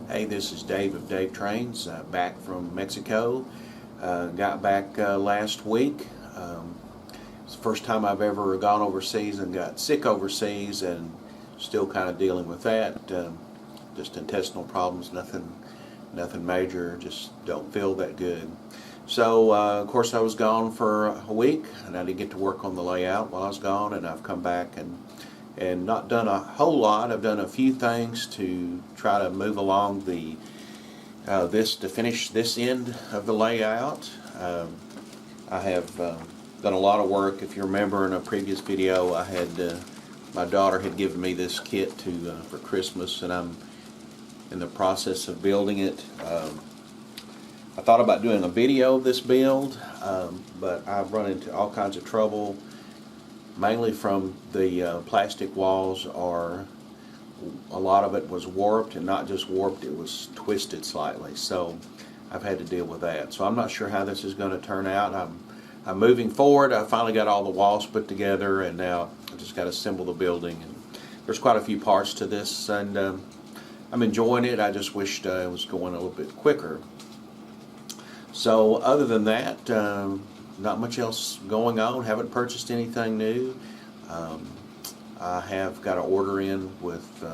Hey, this is Dave of Dave Trains, back from Mexico. Got back last week. It's the first time I've ever gone overseas and got sick overseas, and still kind of dealing with that. Just intestinal problems, nothing major. Just don't feel that good. So, of course, I was gone for a week, and I didn't get to work on the layout while I was gone, and I've come back and not done a whole lot. I've done a few things to try to move along the to finish this end of the layout. I have done a lot of work. If you remember in a previous video, I had my daughter had given me this kit for Christmas, and I'm in the process of building it. I thought about doing a video of this build, but I've run into all kinds of trouble, mainly from the plastic walls. A lot of it was warped, and not just warped, it was twisted slightly, so I've had to deal with that. So I'm not sure how this is going to turn out. I'm moving forward. I finally got all the walls put together, and now I just got to assemble the building. And there's quite a few parts to this, and I'm enjoying it. I just wished it was going a little bit quicker. So other than that, not much else going on. Haven't purchased anything new. I have got an order in with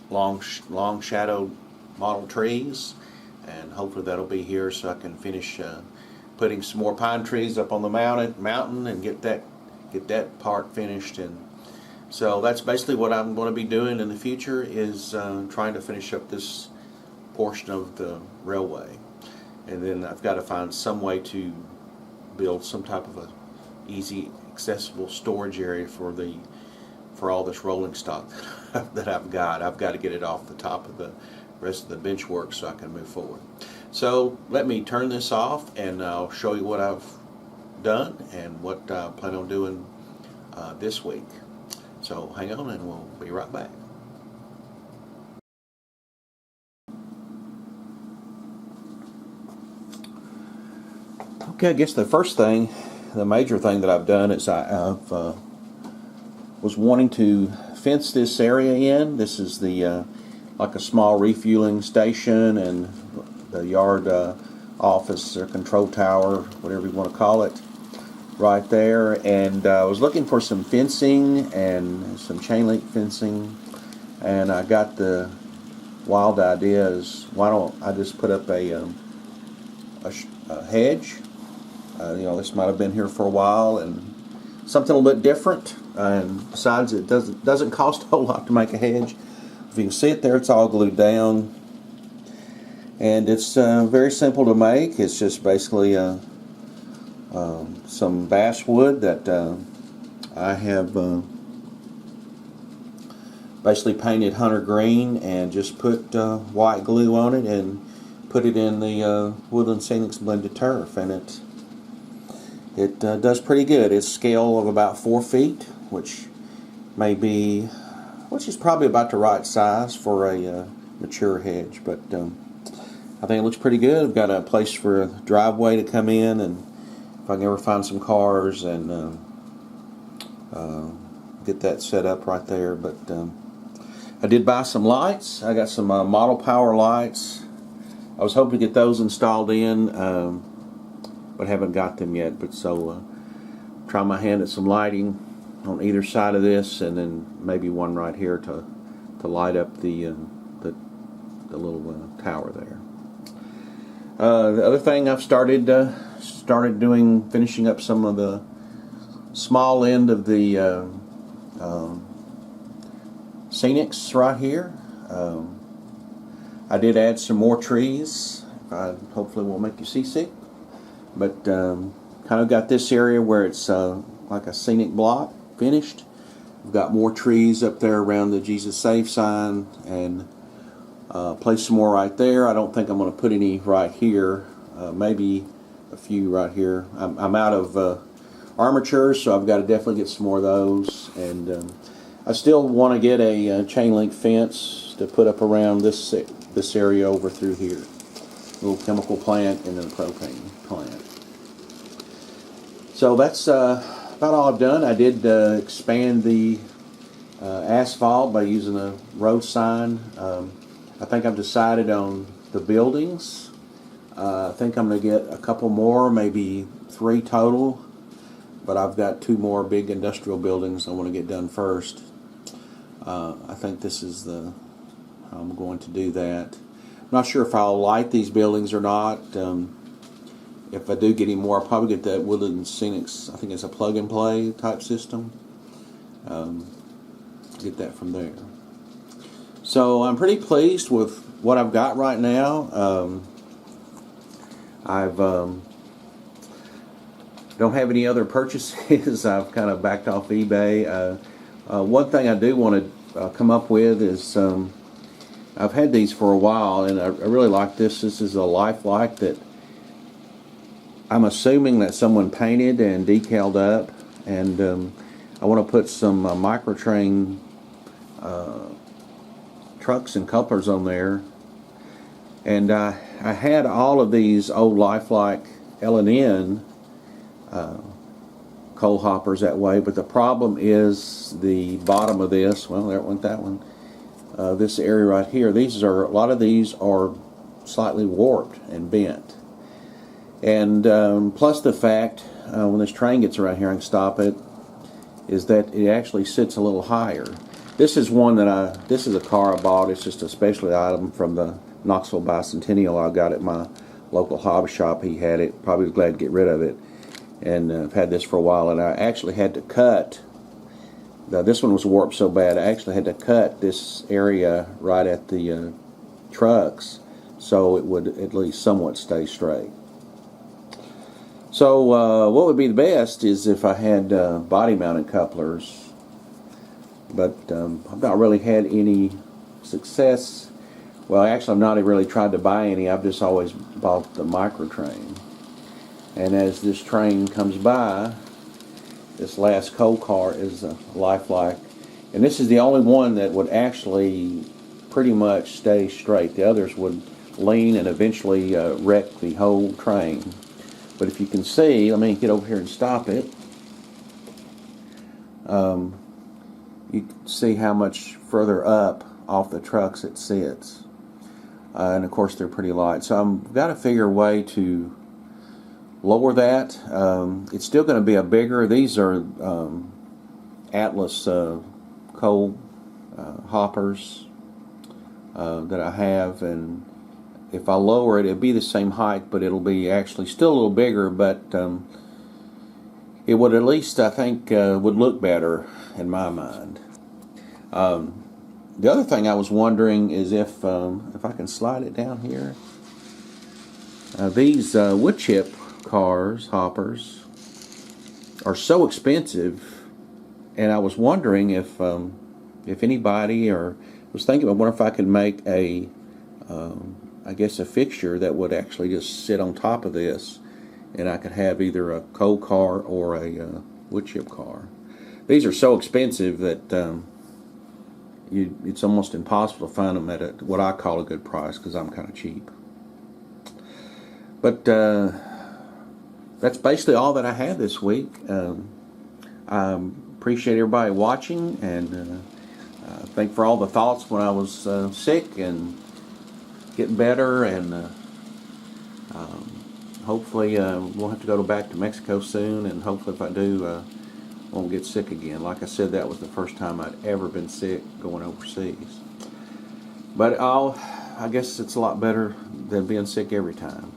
long shadowed model trees, and hopefully that'll be here so I can finish putting some more pine trees up on the mountain and get that part finished. And so that's basically what I'm going to be doing in the future, is trying to finish up this portion of the railway. And then I've got to find some way to build some type of a easy accessible storage area for all this rolling stock that I've got. I've got to get it off the top of the rest of the bench work so I can move forward. So let me turn this off, and I'll show you what I've done and what I plan on doing this week. So hang on, and we'll be right back. Okay, I guess the major thing that I've done is I've was wanting to fence this area in. This is the like a small refueling station and the yard office or control tower, whatever you want to call it, right there. And I was looking for some fencing and some chain link fencing, and I got the wild idea is, why don't I just put up a hedge. This might have been here for a while, and something a little bit different. And besides, it doesn't cost a whole lot to make a hedge. If you can see it there, it's all glued down, and it's very simple to make. It's just basically some basswood that I have basically painted hunter green and just put white glue on it and put it in the Woodland Scenics blended turf, and it does pretty good. It's scale of about 4 feet, which is probably about the right size for a mature hedge. But I think it looks pretty good. I've got a place for a driveway to come in, and if I can ever find some cars and get that set up right there. But I did buy some lights. I got some Model Power lights. I was hoping to get those installed in, but haven't got them yet. But so try my hand at some lighting on either side of this, and then maybe one right here to light up the little tower there. The other thing I've started doing, finishing up some of the small end of the Scenics right here. I did add some more trees. Hopefully won't make you seasick. But kind of got this area where it's like a scenic block finished. We've got more trees up there around the Jesus Save sign, and place some more right there. I don't think I'm going to put any right here. Maybe a few right here. I'm out of armatures, so I've got to definitely get some more of those. And I still want to get a chain link fence to put up around this area over through here. A little chemical plant and then a propane plant. So that's about all I've done. I did expand the asphalt by using a road sign. I think I've decided on the buildings. I think I'm going to get a couple more, maybe 3 total, but I've got 2 more big industrial buildings I want to get done first. I think this is how I'm going to do that. I'm not sure if I'll light these buildings or not. If I do get any more, I'll probably get that Woodland Scenics, I think it's a plug-and-play type system. Get that from there. So I'm pretty pleased with what I've got right now. I've don't have any other purchases. I've kind of backed off eBay. One thing I do want to come up with is I've had these for a while, and I really like this. This is a lifelike that I'm assuming that someone painted and decaled up, and I want to put some Microtrain trucks and couplers on there. And I had all of these old lifelike L&N coal hoppers that way, but the problem is the bottom of this. Well, there went that one. This area right here. A lot of these are slightly warped and bent. And plus the fact, when this train gets around here, I can stop it, is that it actually sits a little higher. This is one that this is a car I bought. It's just a specialty item from the Knoxville Bicentennial. I got at my local hobby shop. He had it. Probably was glad to get rid of it. And I've had this for a while, and I actually had to cut. This one was warped so bad, I actually had to cut this area right at the trucks so it would at least somewhat stay straight. So what would be the best is if I had body-mounted couplers, but I've not really had any success. Well, actually, I've not really tried to buy any. I've just always bought the Microtrain. And as this train comes by, this last coal car is a lifelike. And this is the only one that would actually pretty much stay straight. The others would lean and eventually wreck the whole train. But if you can see, let me get over here and stop it. You can see how much further up off the trucks it sits. And of course they're pretty light. So I've got to figure a way to lower that. It's still going to be a bigger. These are Atlas coal hoppers that I have, and if I lower it, it'll be the same height, but it'll be actually still a little bigger, but it would at least, I think, would look better in my mind. The other thing I was wondering is if I can slide it down here. These wood chip hoppers are so expensive, and I was wondering if anybody, or was thinking, I wonder if I could make a I guess a fixture that would actually just sit on top of this, and I could have either a coal car or a wood chip car. These are so expensive that it's almost impossible to find them at what I call a good price, because I'm kind of cheap. But that's basically all that I had this week. I appreciate everybody watching, and thank for all the thoughts when I was sick and getting better, and hopefully we'll have to go back to Mexico soon, and hopefully if I do, won't get sick again. Like I said, that was the first time I'd ever been sick going overseas. But I guess it's a lot better than being sick every time.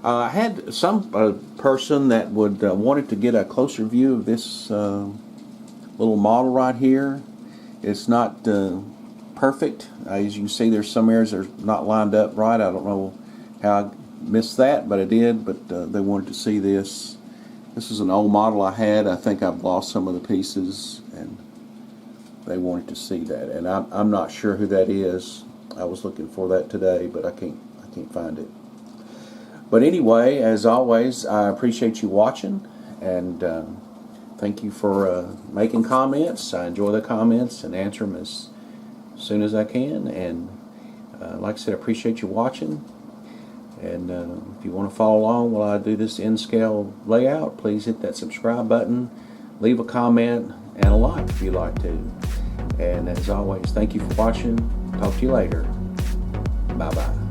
I had some person that would wanted to get a closer view of this little model right here. It's not perfect. As you can see, there's some areas that are not lined up right. I don't know how I missed that, but I did. But they wanted to see this. This is an old model I had. I think I've lost some of the pieces, and they wanted to see that. And I'm not sure who that is. I was looking for that today, but I can't find it. But anyway, as always, I appreciate you watching, and thank you for making comments. I enjoy the comments and answer them as soon as I can. And like I said, I appreciate you watching. And if you want to follow along while I do this in-scale layout, please hit that subscribe button, leave a comment, and a like if you like to. And as always, thank you for watching. Talk to you later. Bye-bye.